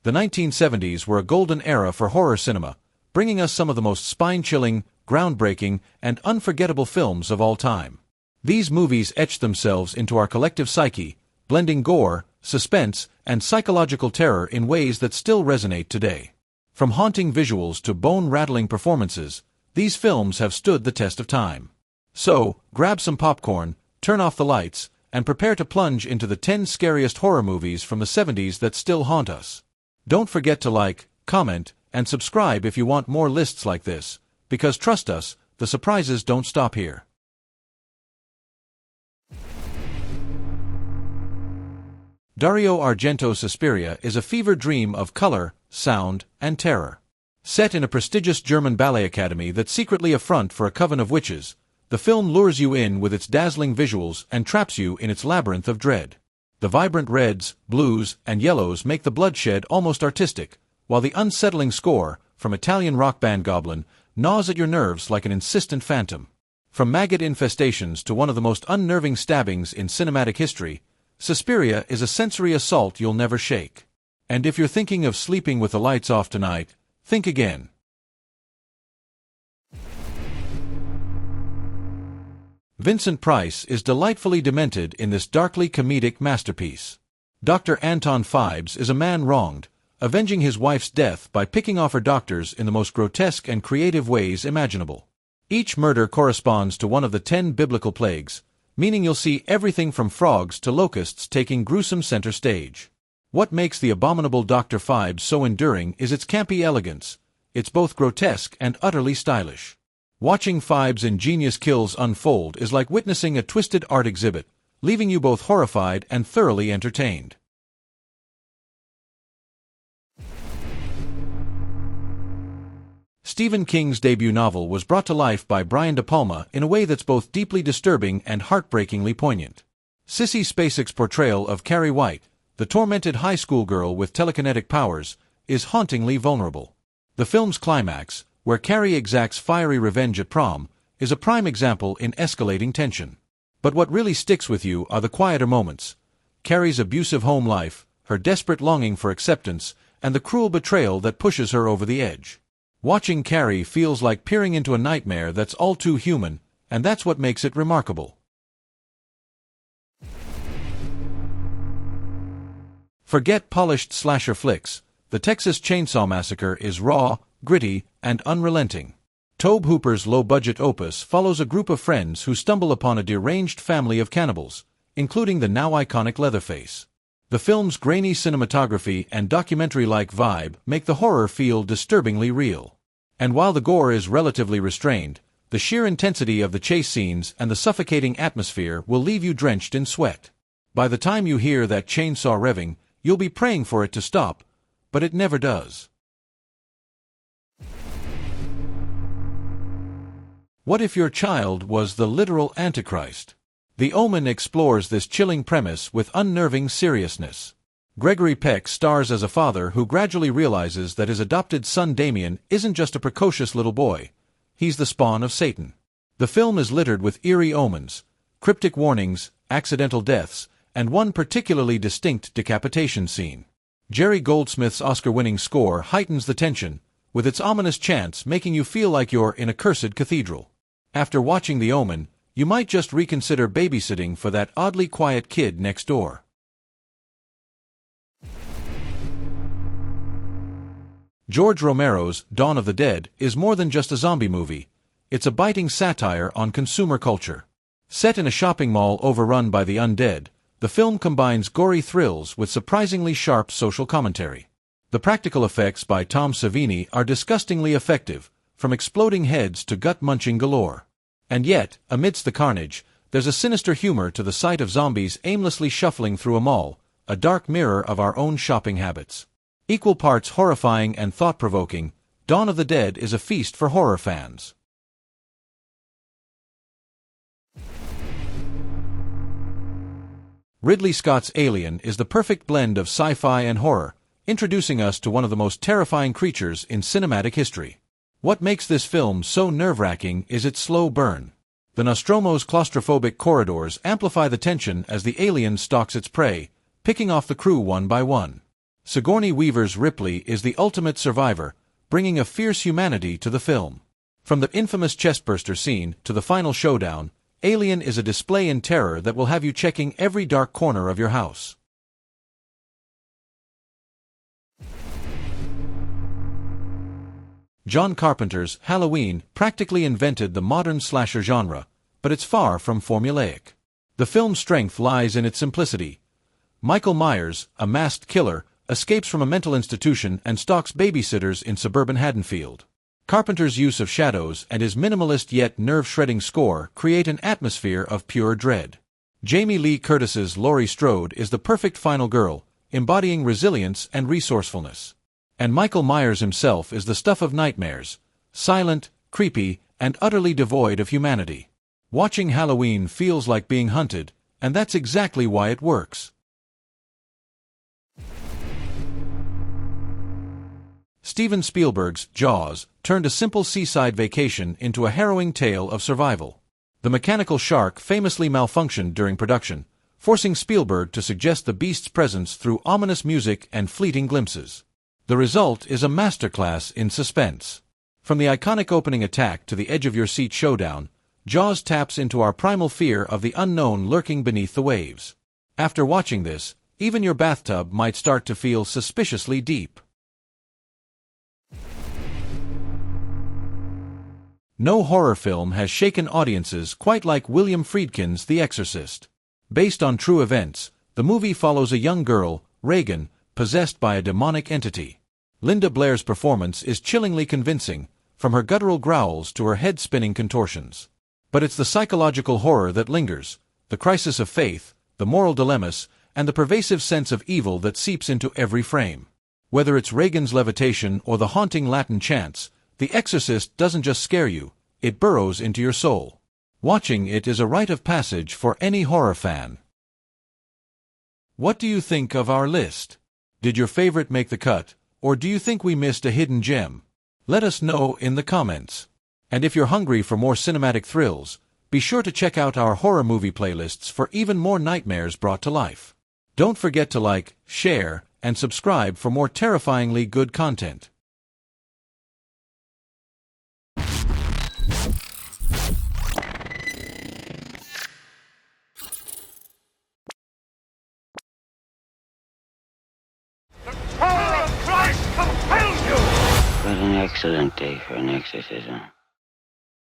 The 1970s were a golden era for horror cinema, bringing us some of the most spine-chilling, groundbreaking, and unforgettable films of all time. These movies etched themselves into our collective psyche, blending gore, suspense, and psychological terror in ways that still resonate today. From haunting visuals to bone-rattling performances, these films have stood the test of time. So, grab some popcorn, turn off the lights, and prepare to plunge into the 10 scariest horror movies from the 70s that still haunt us. Don't forget to like, comment, and subscribe if you want more lists like this, because trust us, the surprises don't stop here. Dario Argento's Suspiria is a fever dream of color, sound, and terror. Set in a prestigious German ballet academy that's secretly a front for a coven of witches, the film lures you in with its dazzling visuals and traps you in its labyrinth of dread. The vibrant reds, blues, and yellows make the bloodshed almost artistic, while the unsettling score, from Italian rock band Goblin, gnaws at your nerves like an insistent phantom. From maggot infestations to one of the most unnerving stabbings in cinematic history, Suspiria is a sensory assault you'll never shake. And if you're thinking of sleeping with the lights off tonight, think again. Vincent Price is delightfully demented in this darkly comedic masterpiece. Dr. Anton Phibes is a man wronged, avenging his wife's death by picking off her doctors in the most grotesque and creative ways imaginable. Each murder corresponds to one of the 10 biblical plagues, meaning you'll see everything from frogs to locusts taking gruesome center stage. What makes the Abominable Dr. Phibes so enduring is its campy elegance. It's both grotesque and utterly stylish. Watching Phibes' ingenious kills unfold is like witnessing a twisted art exhibit, leaving you both horrified and thoroughly entertained. Stephen King's debut novel was brought to life by Brian De Palma in a way that's both deeply disturbing and heartbreakingly poignant. Sissy Spacek's portrayal of Carrie White, the tormented high school girl with telekinetic powers, is hauntingly vulnerable. The film's climax, where Carrie exacts fiery revenge at prom, is a prime example in escalating tension. But what really sticks with you are the quieter moments: Carrie's abusive home life, her desperate longing for acceptance, and the cruel betrayal that pushes her over the edge. Watching Carrie feels like peering into a nightmare that's all too human, and that's what makes it remarkable. Forget polished slasher flicks. The Texas Chainsaw Massacre is raw, gritty, and unrelenting. Tobe Hooper's low-budget opus follows a group of friends who stumble upon a deranged family of cannibals, including the now iconic Leatherface. The film's grainy cinematography and documentary-like vibe make the horror feel disturbingly real. And while the gore is relatively restrained, the sheer intensity of the chase scenes and the suffocating atmosphere will leave you drenched in sweat. By the time you hear that chainsaw revving, you'll be praying for it to stop, but it never does. What if your child was the literal Antichrist? The Omen explores this chilling premise with unnerving seriousness. Gregory Peck stars as a father who gradually realizes that his adopted son Damien isn't just a precocious little boy. He's the spawn of Satan. The film is littered with eerie omens, cryptic warnings, accidental deaths, and one particularly distinct decapitation scene. Jerry Goldsmith's Oscar-winning score heightens the tension, with its ominous chants making you feel like you're in a cursed cathedral. After watching The Omen, you might just reconsider babysitting for that oddly quiet kid next door. George Romero's Dawn of the Dead is more than just a zombie movie. It's a biting satire on consumer culture. Set in a shopping mall overrun by the undead, the film combines gory thrills with surprisingly sharp social commentary. The practical effects by Tom Savini are disgustingly effective, from exploding heads to gut-munching galore. And yet, amidst the carnage, there's a sinister humor to the sight of zombies aimlessly shuffling through a mall, a dark mirror of our own shopping habits. Equal parts horrifying and thought-provoking, Dawn of the Dead is a feast for horror fans. Ridley Scott's Alien is the perfect blend of sci-fi and horror, introducing us to one of the most terrifying creatures in cinematic history. What makes this film so nerve-wracking is its slow burn. The Nostromo's claustrophobic corridors amplify the tension as the alien stalks its prey, picking off the crew one by one. Sigourney Weaver's Ripley is the ultimate survivor, bringing a fierce humanity to the film. From the infamous chestburster scene to the final showdown, Alien is a display in terror that will have you checking every dark corner of your house. John Carpenter's Halloween practically invented the modern slasher genre, but it's far from formulaic. The film's strength lies in its simplicity. Michael Myers, a masked killer, escapes from a mental institution and stalks babysitters in suburban Haddonfield. Carpenter's use of shadows and his minimalist yet nerve-shredding score create an atmosphere of pure dread. Jamie Lee Curtis's Laurie Strode is the perfect final girl, embodying resilience and resourcefulness. And Michael Myers himself is the stuff of nightmares, silent, creepy, and utterly devoid of humanity. Watching Halloween feels like being hunted, and that's exactly why it works. Steven Spielberg's Jaws turned a simple seaside vacation into a harrowing tale of survival. The mechanical shark famously malfunctioned during production, forcing Spielberg to suggest the beast's presence through ominous music and fleeting glimpses. The result is a masterclass in suspense. From the iconic opening attack to the edge-of-your-seat showdown, Jaws taps into our primal fear of the unknown lurking beneath the waves. After watching this, even your bathtub might start to feel suspiciously deep. No horror film has shaken audiences quite like William Friedkin's The Exorcist. Based on true events, the movie follows a young girl, Regan, possessed by a demonic entity. Linda Blair's performance is chillingly convincing, from her guttural growls to her head-spinning contortions. But it's the psychological horror that lingers, the crisis of faith, the moral dilemmas, and the pervasive sense of evil that seeps into every frame. Whether it's Regan's levitation or the haunting Latin chants, The Exorcist doesn't just scare you, it burrows into your soul. Watching it is a rite of passage for any horror fan. What do you think of our list? Did your favorite make the cut, or do you think we missed a hidden gem? Let us know in the comments. And if you're hungry for more cinematic thrills, be sure to check out our horror movie playlists for even more nightmares brought to life. Don't forget to like, share, and subscribe for more terrifyingly good content. What an excellent day for an exorcism.